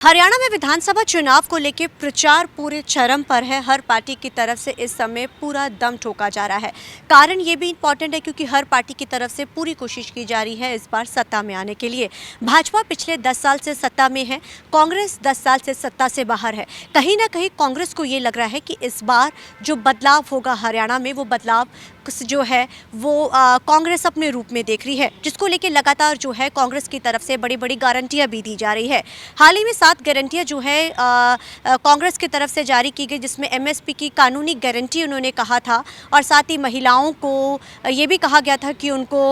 हरियाणा में विधानसभा चुनाव को लेकर प्रचार पूरे चरम पर है। हर पार्टी की तरफ से इस समय पूरा दम ठोका जा रहा है। कारण ये भी इम्पॉर्टेंट है क्योंकि हर पार्टी की तरफ से पूरी कोशिश की जा रही है इस बार सत्ता में आने के लिए। भाजपा पिछले 10 साल से सत्ता में है, कांग्रेस 10 साल से सत्ता से बाहर है। कहीं ना कहीं कांग्रेस को ये लग रहा है कि इस बार जो बदलाव होगा हरियाणा में, वो बदलाव जो है वो कांग्रेस अपने रूप में देख रही है, जिसको लेकर लगातार जो है कांग्रेस की तरफ से बड़ी बड़ी गारंटियां भी दी जा रही है। हाल ही में 7 गारंटियां जो है कांग्रेस की तरफ से जारी की गई, जिसमें एमएसपी की कानूनी गारंटी उन्होंने कहा था और साथ ही महिलाओं को ये भी कहा गया था कि उनको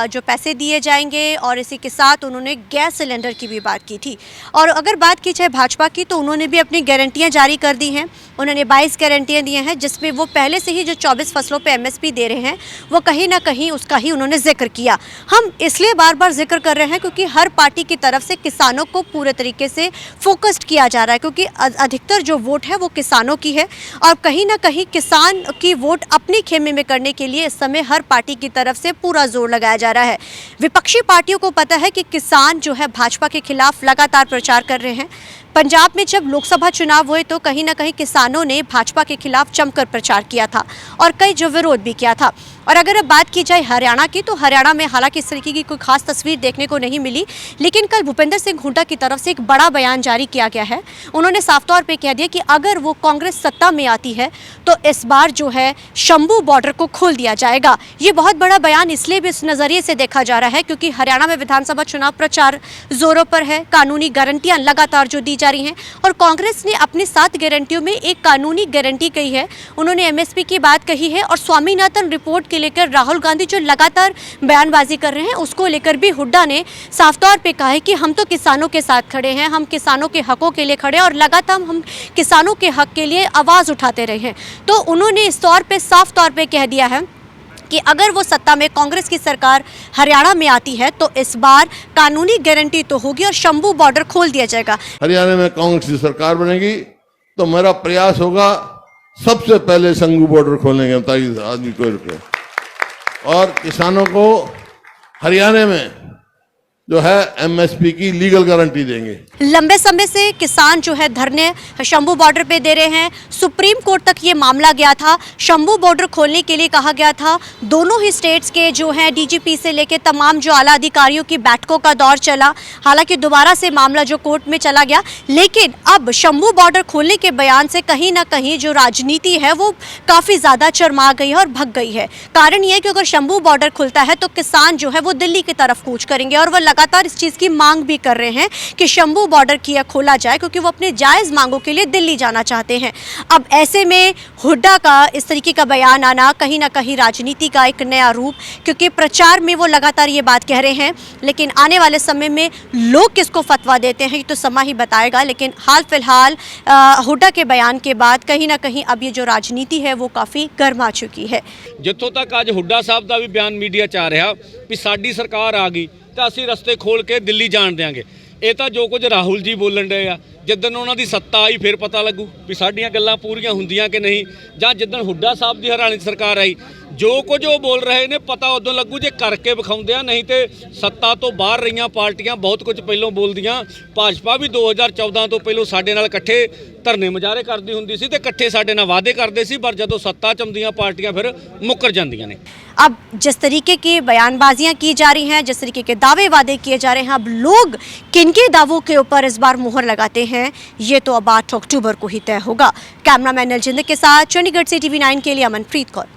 जो पैसे दिए जाएंगे, और इसी के साथ उन्होंने गैस सिलेंडर की भी बात की थी। और अगर बात की जाए भाजपा की, तो उन्होंने भी अपनी गारंटियाँ जारी कर दी हैं। उन्होंने 22 गारंटियाँ दी हैं, जिसमें वो पहले से ही जो 24 फसलों पर एमएसपी दे रहे हैं वो कहीं ना कहीं उसका ही उन्होंने जिक्र किया। हम इसलिए बार बार जिक्र कर रहे हैं क्योंकि हर पार्टी की तरफ से किसानों को पूरे तरीके से फोकस्ड किया जा रहा है, क्योंकि अधिकतर जो वोट है वो किसानों की है और कहीं ना कहीं किसान की वोट अपने खेमे में करने के लिए इस समय हर पार्टी की तरफ से पूरा जोर लगाया जा रहा है। विपक्षी पार्टियों को पता है कि किसान जो है भाजपा के खिलाफ लगातार प्रचार कर रहे हैं। पंजाब में जब लोकसभा चुनाव हुए तो कहीं ना कहीं किसानों ने भाजपा के खिलाफ जमकर प्रचार किया था और कई जो विरोध भी किया था। और अगर अब बात की जाए हरियाणा की, तो हरियाणा में हालांकि इस तरीके की कोई खास तस्वीर देखने को नहीं मिली, लेकिन कल भूपेंद्र सिंह हुड्डा की तरफ से एक बड़ा बयान जारी किया गया है। उन्होंने साफ तौर पे कह दिया कि अगर वो कांग्रेस सत्ता में आती है तो इस बार जो है शंभू बॉर्डर को खोल दिया जाएगा। ये बहुत बड़ा बयान इसलिए भी इस नज़रिए से देखा जा रहा है क्योंकि हरियाणा में विधानसभा चुनाव प्रचार जोरों पर है। कानूनी गारंटियां लगातार जो दी जा रही हैं, और कांग्रेस ने अपनी 7 गारंटियों में एक कानूनी गारंटी कही है। उन्होंने एमएसपी की बात कही है और स्वामीनाथन रिपोर्ट के लेकर राहुल गांधी जो लगातार बयानबाजी कर रहे हैं, उसको लेकर भी हुड्डा ने साफ तौर पे कहा है कि हम तो किसानों के साथ खड़े हैं, हम किसानों के हकों के लिए खड़े हैं और लगातार हम किसानों के हक के लिए आवाज़ उठाते रहे हैं। तो उन्होंने इस तौर पे साफ तौर पे कह दिया है कि अगर वो सत्ता में कांग्रेस की सरकार हरियाणा में आती है तो इस बार कानूनी गारंटी तो होगी और शंभू बॉर्डर खोल दिया जाएगा। हरियाणा में कांग्रेस की सरकार बनेगी तो मेरा प्रयास होगा सबसे पहले शंभू बॉर्डर खोलने के, ताकि आदमी को रुके और किसानों को हरियाणा में जो है एमएसपी की लीगल गारंटी देंगे। लंबे समय से किसान जो है धरने शंभू बॉर्डर पे दे रहे हैं। सुप्रीम कोर्ट तक ये मामला गया था। शंभू बॉर्डर खोलने के लिए कहा गया था। दोनों ही स्टेट्स के जो हैं डीजीपी से लेके तमाम जो आला अधिकारियों की बैठकों का दौर चला। हालांकि दोबारा से मामला जो कोर्ट में चला गया, लेकिन अब शंभू बॉर्डर खोलने के बयान से कहीं ना कहीं जो राजनीति है वो काफ़ी ज़्यादा चरमा गई है और भग गई है। कारण ये है कि अगर शंभू बॉर्डर खुलता है तो किसान जो है वो दिल्ली की तरफ कूच करेंगे और वो लगातार इस चीज की मांग भी कर रहे हैं कि शंभू बॉर्डर किया खोला जाए, क्योंकि वो अपने जायज मांगों के लिए दिल्ली जाना चाहते हैं। अब ऐसे में हुड्डा का इस तरीके का बयान आना कहीं ना कहीं राजनीति का एक नया रूप, क्योंकि प्रचार में वो लगातार ये बात कह रहे हैं, लेकिन आने वाले समय में लोग किसको फतवा देते हैं ये तो समय ही बताएगा। लेकिन हाल फिलहाल हुड्डा के बयान के बाद कहीं ना कहीं अब ये जो राजनीति है वो काफी गर्मा चुकी है। जितों तक आज हुड्डा साहब का भी बयान मीडिया च आ रहा भी साडी सरकार आ गई तो ਅਸੀਂ रस्ते खोल के दिल्ली जान देंगे, ये तो जो कुछ राहुल जी बोलन डे आ। जिदन उन्होंने सत्ता आई फिर पता लगू भी साडियां गल्लां पूरीआं हुंदियां कि नहीं, जां जिदन हुड्डा साहब की हरियाणा सरकार आई जो कुछ वो बोल रहे ने पता उदों लगू जे करके विखाउंदे आ। नहीं तो सत्ता तो बाहर रही पार्टियां बहुत कुछ पहलों बोलदियां। भाजपा भी 2014 तो पहलों साडे नाल इकट्ठे धरने मुजाहरे करदी हुंदी सी ते इकट्ठे साडे नाल वादे करदे सी, पर जदों सत्ता च आउंदियां पार्टियां फिर मुकर जांदियां ने। अब जिस तरीके की बयानबाजियां की जा रही हैं, जिस तरीके के दावे वादे किए जा रहे हैं, अब लोग किनके दावों के ऊपर इस बार मुहर लगाते हैं ये तो अब 8 अक्टूबर को ही तय होगा। कैमरामैन नलजिंदर के साथ चंडीगढ़ से TV9 के लिए अमनप्रीत कौर।